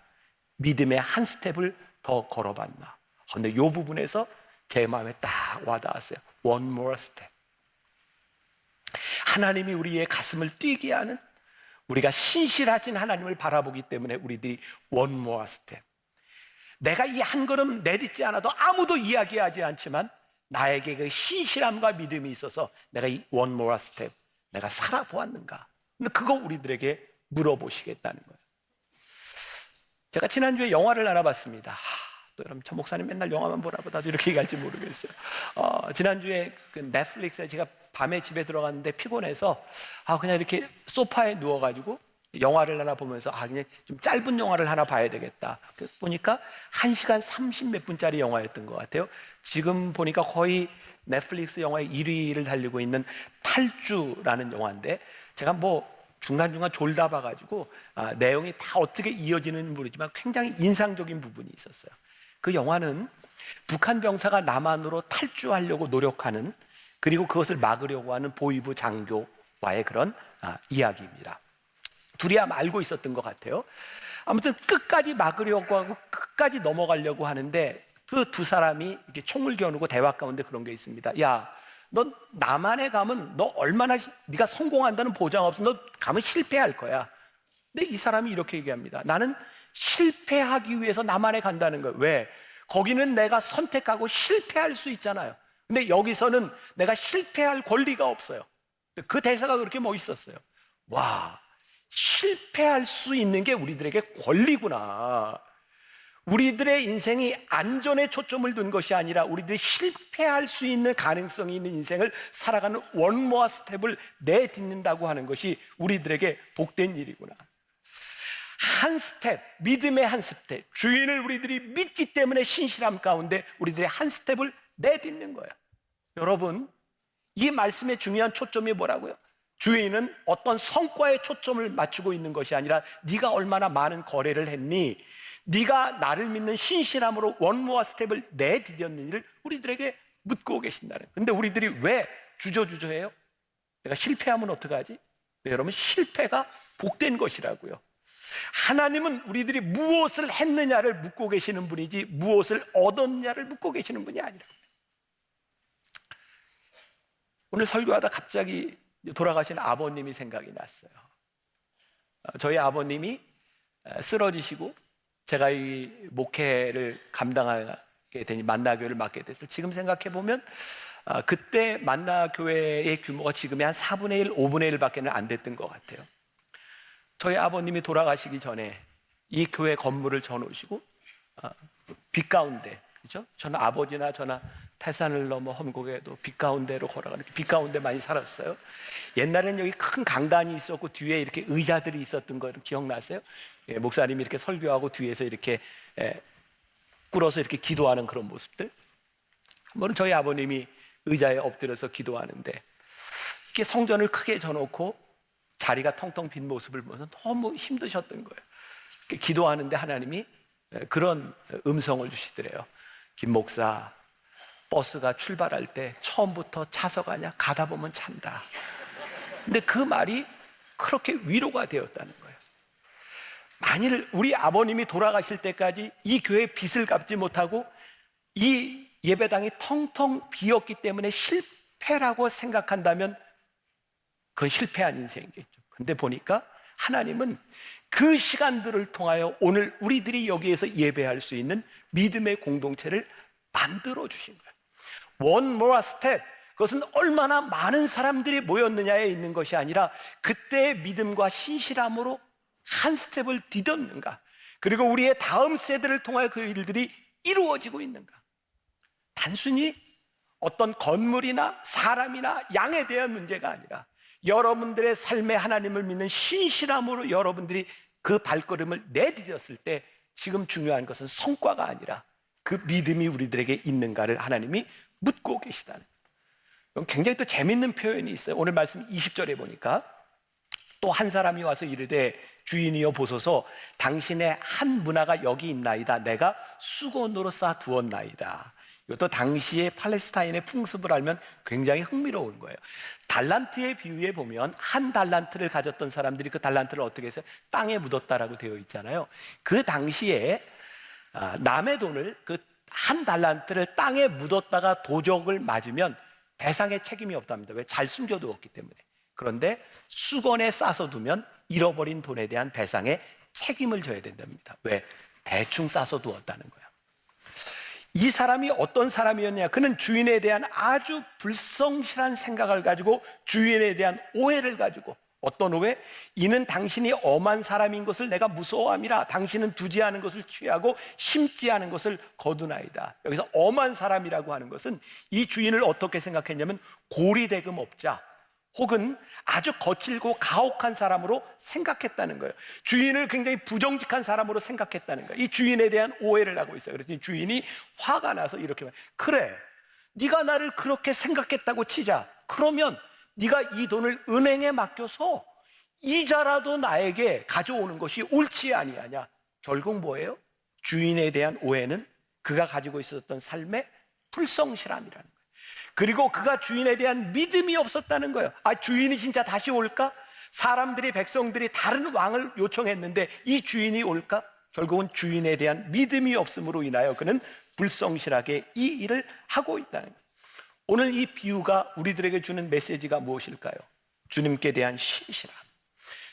믿음의 한 스텝을 더 걸어봤나. 근데 이 부분에서 제 마음에 딱 와닿았어요. One more step. 하나님이 우리의 가슴을 뛰게 하는, 우리가 신실하신 하나님을 바라보기 때문에 우리들이 one more step. 내가 이 한 걸음 내딛지 않아도 아무도 이야기하지 않지만 나에게 그 신실함과 믿음이 있어서 내가 이 one more step, 내가 살아보았는가? 그거 우리들에게 물어보시겠다는 거예요. 제가 지난주에 영화를 하나 봤습니다. 또 여러분, 저 목사님 맨날 영화만 보나 보다도 이렇게 얘기할지 모르겠어요. 지난주에 그 넷플릭스에 제가 밤에 집에 들어갔는데 피곤해서 그냥 이렇게 소파에 누워가지고 영화를 하나 보면서 그냥 좀 짧은 영화를 하나 봐야 되겠다. 보니까 1시간 30 몇 분짜리 영화였던 것 같아요. 지금 보니까 거의 넷플릭스 영화의 1위를 달리고 있는 탈주라는 영화인데, 제가 뭐 중간중간 졸다 봐가지고 내용이 다 어떻게 이어지는지 모르지만 굉장히 인상적인 부분이 있었어요. 그 영화는 북한 병사가 남한으로 탈주하려고 노력하는, 그리고 그것을 막으려고 하는 보위부 장교와의 그런 이야기입니다. 둘이 아마 알고 있었던 것 같아요. 아무튼 끝까지 막으려고 하고 끝까지 넘어가려고 하는데 그 두 사람이 이렇게 총을 겨누고 대화 가운데 그런 게 있습니다. 야, 너 남한에 가면 너 얼마나 네가 성공한다는 보장 없어. 너 가면 실패할 거야. 근데 이 사람이 이렇게 얘기합니다. 나는 실패하기 위해서 남한에 간다는 거예요. 왜? 거기는 내가 선택하고 실패할 수 있잖아요. 근데 여기서는 내가 실패할 권리가 없어요. 그 대사가 그렇게 멋있었어요. 와, 실패할 수 있는 게 우리들에게 권리구나. 우리들의 인생이 안전에 초점을 둔 것이 아니라 우리들이 실패할 수 있는 가능성이 있는 인생을 살아가는 원모아 스텝을 내딛는다고 하는 것이 우리들에게 복된 일이구나. 한 스텝, 믿음의 한 스텝, 주인을 우리들이 믿기 때문에 신실함 가운데 우리들의 한 스텝을 내딛는 거예요. 여러분, 이 말씀의 중요한 초점이 뭐라고요? 주인은 어떤 성과에 초점을 맞추고 있는 것이 아니라 네가 얼마나 많은 거래를 했니? 네가 나를 믿는 신실함으로 원모아 스텝을 내디뎠는지를 우리들에게 묻고 계신다는 거예요. 근데 우리들이 왜 주저주저해요? 내가 실패하면 어떡하지? 네, 여러분, 실패가 복된 것이라고요. 하나님은 우리들이 무엇을 했느냐를 묻고 계시는 분이지 무엇을 얻었느냐를 묻고 계시는 분이 아니라. 오늘 설교하다 갑자기 돌아가신 아버님이 생각이 났어요. 저희 아버님이 쓰러지시고 제가 이 목회를 감당하게 되니 만나교회를 맡게 됐어요. 지금 생각해 보면 그때 만나교회의 규모가 지금의 한 4분의 1, 5분의 1밖에는 안 됐던 것 같아요. 저희 아버님이 돌아가시기 전에 이 교회 건물을 져놓으시고 빛 가운데, 그죠? 저는 아버지나 저나 태산을 넘어 험곡에도 빛 가운데로 걸어가는 빛 가운데 많이 살았어요. 옛날에는 여기 큰 강단이 있었고 뒤에 이렇게 의자들이 있었던 거 기억나세요? 예, 목사님이 이렇게 설교하고 뒤에서 이렇게 꿇어서 이렇게 기도하는 그런 모습들. 한 번은 저희 아버님이 의자에 엎드려서 기도하는데 이렇게 성전을 크게 져놓고 자리가 텅텅 빈 모습을 보면서 너무 힘드셨던 거예요. 기도하는데 하나님이 그런 음성을 주시더래요. 김 목사, 버스가 출발할 때 처음부터 차서 가냐? 가다 보면 찬다. 근데 그 말이 그렇게 위로가 되었다는 거예요. 만일 우리 아버님이 돌아가실 때까지 이 교회의 빚을 갚지 못하고 이 예배당이 텅텅 비었기 때문에 실패라고 생각한다면 그건 실패한 인생이겠죠. 근데 보니까 하나님은 그 시간들을 통하여 오늘 우리들이 여기에서 예배할 수 있는 믿음의 공동체를 만들어 주신 거예요. One more step. 그것은 얼마나 많은 사람들이 모였느냐에 있는 것이 아니라 그때의 믿음과 신실함으로 한 스텝을 디뎠는가, 그리고 우리의 다음 세대를 통하여 그 일들이 이루어지고 있는가. 단순히 어떤 건물이나 사람이나 양에 대한 문제가 아니라 여러분들의 삶에 하나님을 믿는 신실함으로 여러분들이 그 발걸음을 내디뎠을 때 지금 중요한 것은 성과가 아니라 그 믿음이 우리들에게 있는가를 하나님이 묻고 계시다는 거예요. 굉장히 또 재밌는 표현이 있어요. 오늘 말씀 20절에 보니까 또 한 사람이 와서 이르되 주인이여 보소서 당신의 한 문화가 여기 있나이다. 내가 수건으로 쌓아 두었나이다. 이것도 당시의 팔레스타인의 풍습을 알면 굉장히 흥미로운 거예요. 달란트의 비유에 보면 한 달란트를 가졌던 사람들이 그 달란트를 어떻게 해서 땅에 묻었다라고 되어 있잖아요. 그 당시에 남의 돈을 그 한 달란트를 땅에 묻었다가 도적을 맞으면 배상의 책임이 없답니다. 왜? 잘 숨겨두었기 때문에. 그런데 수건에 싸서 두면 잃어버린 돈에 대한 배상의 책임을 져야 된답니다. 왜? 대충 싸서 두었다는 거야. 이 사람이 어떤 사람이었냐? 그는 주인에 대한 아주 불성실한 생각을 가지고 주인에 대한 오해를 가지고, 어떤 오해? 이는 당신이 엄한 사람인 것을 내가 무서워함이라. 당신은 두지 않은 것을 취하고 심지 않은 것을 거두나이다. 여기서 엄한 사람이라고 하는 것은 이 주인을 어떻게 생각했냐면 고리대금 업자 혹은 아주 거칠고 가혹한 사람으로 생각했다는 거예요. 주인을 굉장히 부정직한 사람으로 생각했다는 거예요. 이 주인에 대한 오해를 하고 있어요. 그래서 주인이 화가 나서 이렇게 말해요. 그래, 네가 나를 그렇게 생각했다고 치자. 그러면 네가 이 돈을 은행에 맡겨서 이자라도 나에게 가져오는 것이 옳지 아니하냐. 결국 뭐예요? 주인에 대한 오해는 그가 가지고 있었던 삶의 불성실함이라는 거예요. 그리고 그가 주인에 대한 믿음이 없었다는 거예요. 아, 주인이 진짜 다시 올까? 사람들이, 백성들이 다른 왕을 요청했는데 이 주인이 올까? 결국은 주인에 대한 믿음이 없음으로 인하여 그는 불성실하게 이 일을 하고 있다는 거예요. 오늘 이 비유가 우리들에게 주는 메시지가 무엇일까요? 주님께 대한 신실함.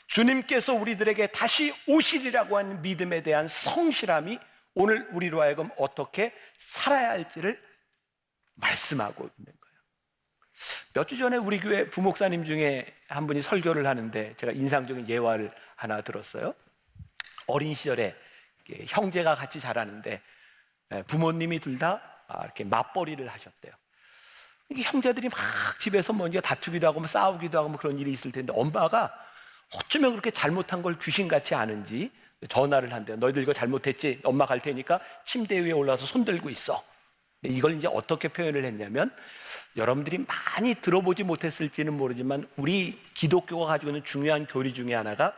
주님께서 우리들에게 다시 오시리라고 하는 믿음에 대한 성실함이 오늘 우리로 하여금 어떻게 살아야 할지를 말씀하고 있는 거예요. 몇 주 전에 우리 교회 부목사님 중에 한 분이 설교를 하는데 제가 인상적인 예화를 하나 들었어요. 어린 시절에 형제가 같이 자라는데 부모님이 둘 다 이렇게 맞벌이를 하셨대요. 이게 형제들이 막 집에서 뭐 이제 다투기도 하고 뭐 싸우기도 하고 뭐 그런 일이 있을 텐데 엄마가 어쩌면 그렇게 잘못한 걸 귀신같이 아는지 전화를 한대요. 너희들 이거 잘못했지? 엄마 갈 테니까 침대 위에 올라서 손 들고 있어. 이걸 이제 어떻게 표현을 했냐면, 여러분들이 많이 들어보지 못했을지는 모르지만 우리 기독교가 가지고 있는 중요한 교리 중에 하나가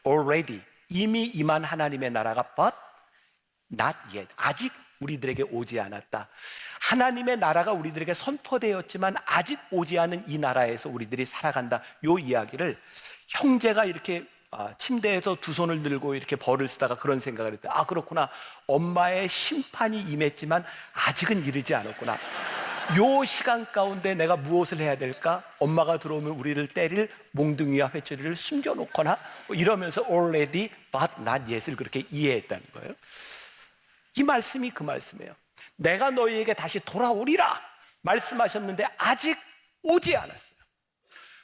already, 이미 임한 하나님의 나라가 but not yet, 아직 우리들에게 오지 않았다. 하나님의 나라가 우리들에게 선포되었지만 아직 오지 않은 이 나라에서 우리들이 살아간다. 요 이야기를 형제가 이렇게 침대에서 두 손을 들고 이렇게 벌을 쓰다가 그런 생각을 했다. 아, 그렇구나. 엄마의 심판이 임했지만 아직은 이르지 않았구나. 요 시간 가운데 내가 무엇을 해야 될까? 엄마가 들어오면 우리를 때릴 몽둥이와 회초리를 숨겨놓거나 이러면서 already but not yet을 그렇게 이해했다는 거예요. 이 말씀이 그 말씀이에요. 내가 너희에게 다시 돌아오리라 말씀하셨는데 아직 오지 않았어요.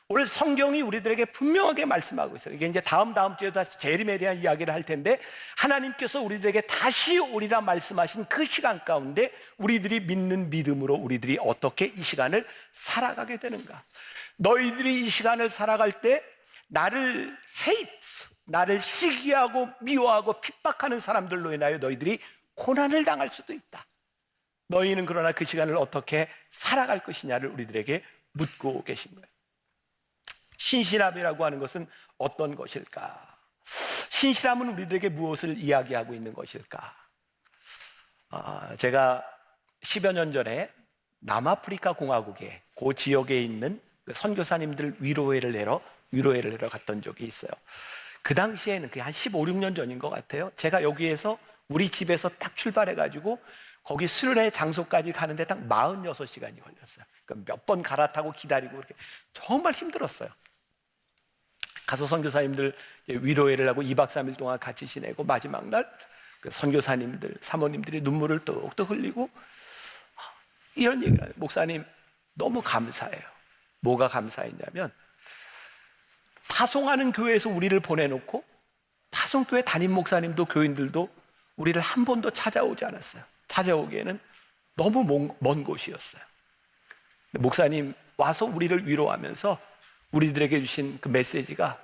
오늘 성경이 우리들에게 분명하게 말씀하고 있어요. 이게 이제 다음 주에도 다시 재림에 대한 이야기를 할 텐데, 하나님께서 우리들에게 다시 오리라 말씀하신 그 시간 가운데 우리들이 믿는 믿음으로 우리들이 어떻게 이 시간을 살아가게 되는가. 너희들이 이 시간을 살아갈 때 나를 나를 시기하고 미워하고 핍박하는 사람들로 인하여 너희들이 고난을 당할 수도 있다. 너희는 그러나 그 시간을 어떻게 살아갈 것이냐를 우리들에게 묻고 계신 거예요. 신실함이라고 하는 것은 어떤 것일까? 신실함은 우리들에게 무엇을 이야기하고 있는 것일까? 제가 10여 년 전에 남아프리카 공화국의 그 지역에 있는 그 선교사님들 위로회를 내러 갔던 적이 있어요. 그 당시에는 그게 한 15, 16년 전인 것 같아요. 제가 여기에서 우리 집에서 딱 출발해가지고 거기 수련회 장소까지 가는데 딱 46시간이 걸렸어요. 그러니까 몇 번 갈아타고 기다리고 이렇게 정말 힘들었어요. 가서 선교사님들 위로회를 하고 2박 3일 동안 같이 지내고 마지막 날 그 선교사님들, 사모님들이 눈물을 뚝뚝 흘리고 이런 얘기를 해요. 목사님 너무 감사해요. 뭐가 감사했냐면 파송하는 교회에서 우리를 보내놓고 파송교회 담임 목사님도 교인들도 우리를 한 번도 찾아오지 않았어요. 찾아오기에는 너무 먼 곳이었어요. 목사님 와서 우리를 위로하면서 우리들에게 주신 그 메시지가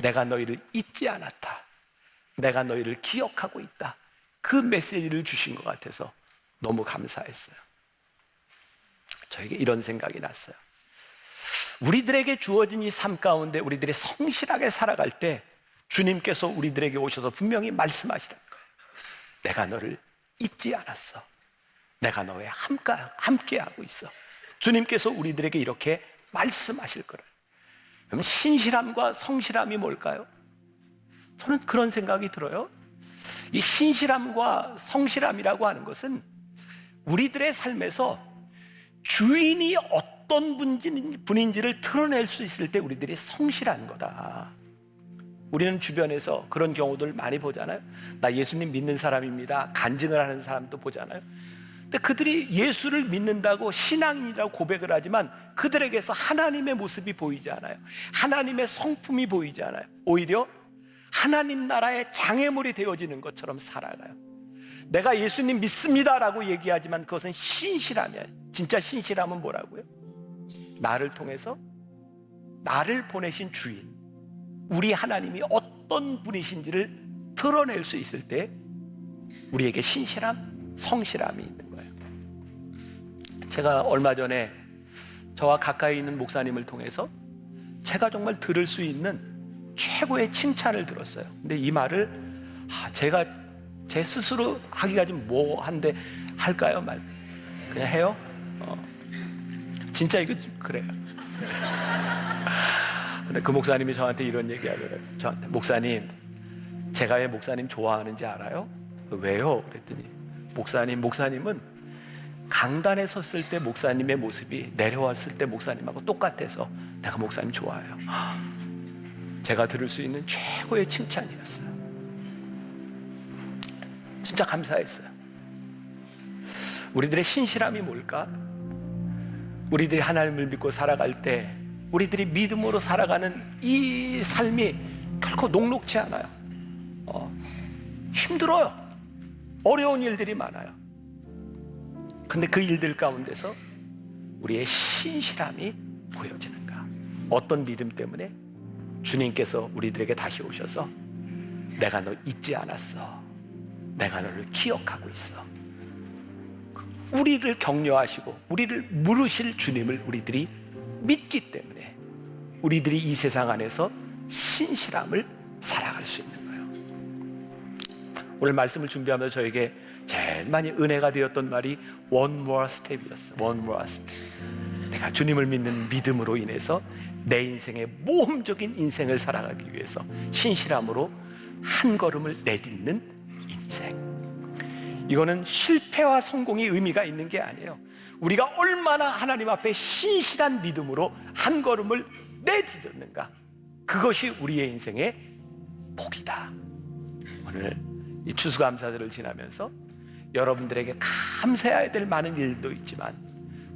내가 너희를 잊지 않았다. 내가 너희를 기억하고 있다. 그 메시지를 주신 것 같아서 너무 감사했어요. 저에게 이런 생각이 났어요. 우리들에게 주어진 이 삶 가운데 우리들이 성실하게 살아갈 때 주님께서 우리들에게 오셔서 분명히 말씀하시라는 거예요. 내가 너를 잊지 않았어. 내가 너와 함께하고 있어. 주님께서 우리들에게 이렇게 말씀하실 거예요. 그러면 신실함과 성실함이 뭘까요? 저는 그런 생각이 들어요. 이 신실함과 성실함이라고 하는 것은 우리들의 삶에서 주인이 어떤 분인지를 드러낼 수 있을 때 우리들이 성실한 거다. 우리는 주변에서 그런 경우들 많이 보잖아요. 나 예수님 믿는 사람입니다. 간증을 하는 사람도 보잖아요. 근데 그들이 예수를 믿는다고 신앙인이라고 고백을 하지만 그들에게서 하나님의 모습이 보이지 않아요. 하나님의 성품이 보이지 않아요. 오히려 하나님 나라의 장애물이 되어지는 것처럼 살아가요. 내가 예수님 믿습니다라고 얘기하지만 그것은 신실함이야. 진짜 신실함은 뭐라고요? 나를 통해서 나를 보내신 주인, 우리 하나님이 어떤 분이신지를 드러낼 수 있을 때 우리에게 신실함, 성실함이 있는 거예요. 제가 얼마 전에 저와 가까이 있는 목사님을 통해서 제가 정말 들을 수 있는 최고의 칭찬을 들었어요. 근데 이 말을 제가 제 스스로 하기가 좀 뭐한데 할까요? 말 그냥 해요? 진짜 이거 좀 그래요. 근데 그 목사님이 저한테 이런 얘기 하더라고요. 저한테 목사님 제가 왜 목사님 좋아하는지 알아요? 왜요? 그랬더니 목사님은 강단에 섰을 때 목사님의 모습이 내려왔을 때 목사님하고 똑같아서 내가 목사님 좋아해요. 제가 들을 수 있는 최고의 칭찬이었어요. 진짜 감사했어요. 우리들의 신실함이 뭘까? 우리들이 하나님을 믿고 살아갈 때 우리들이 믿음으로 살아가는 이 삶이 결코 녹록지 않아요. 힘들어요. 어려운 일들이 많아요. 근데 그 일들 가운데서 우리의 신실함이 보여지는가? 어떤 믿음 때문에? 주님께서 우리들에게 다시 오셔서 내가 너 잊지 않았어. 내가 너를 기억하고 있어. 우리를 격려하시고 우리를 물으실 주님을 우리들이 믿기 때문에 우리들이 이 세상 안에서 신실함을 살아갈 수 있는 거예요. 오늘 말씀을 준비하면서 저에게 제일 많이 은혜가 되었던 말이 one more step이었어요. one more step. 내가 주님을 믿는 믿음으로 인해서 내 인생의 모험적인 인생을 살아가기 위해서 신실함으로 한 걸음을 내딛는 인생. 이거는 실패와 성공이 의미가 있는 게 아니에요. 우리가 얼마나 하나님 앞에 신실한 믿음으로 한 걸음을 내딛었는가, 그것이 우리의 인생의 복이다. 오늘 이 추수감사절을 지나면서 여러분들에게 감사해야 될 많은 일도 있지만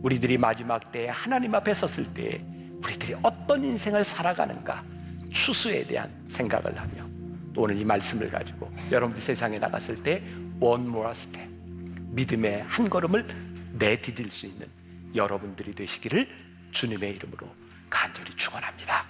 우리들이 마지막 때에 하나님 앞에 섰을 때 우리들이 어떤 인생을 살아가는가, 추수에 대한 생각을 하며 또 오늘 이 말씀을 가지고 여러분들이 세상에 나갔을 때 one more step, 믿음의 한 걸음을 내디딜 수 있는 여러분들이 되시기를 주님의 이름으로 간절히 축원합니다.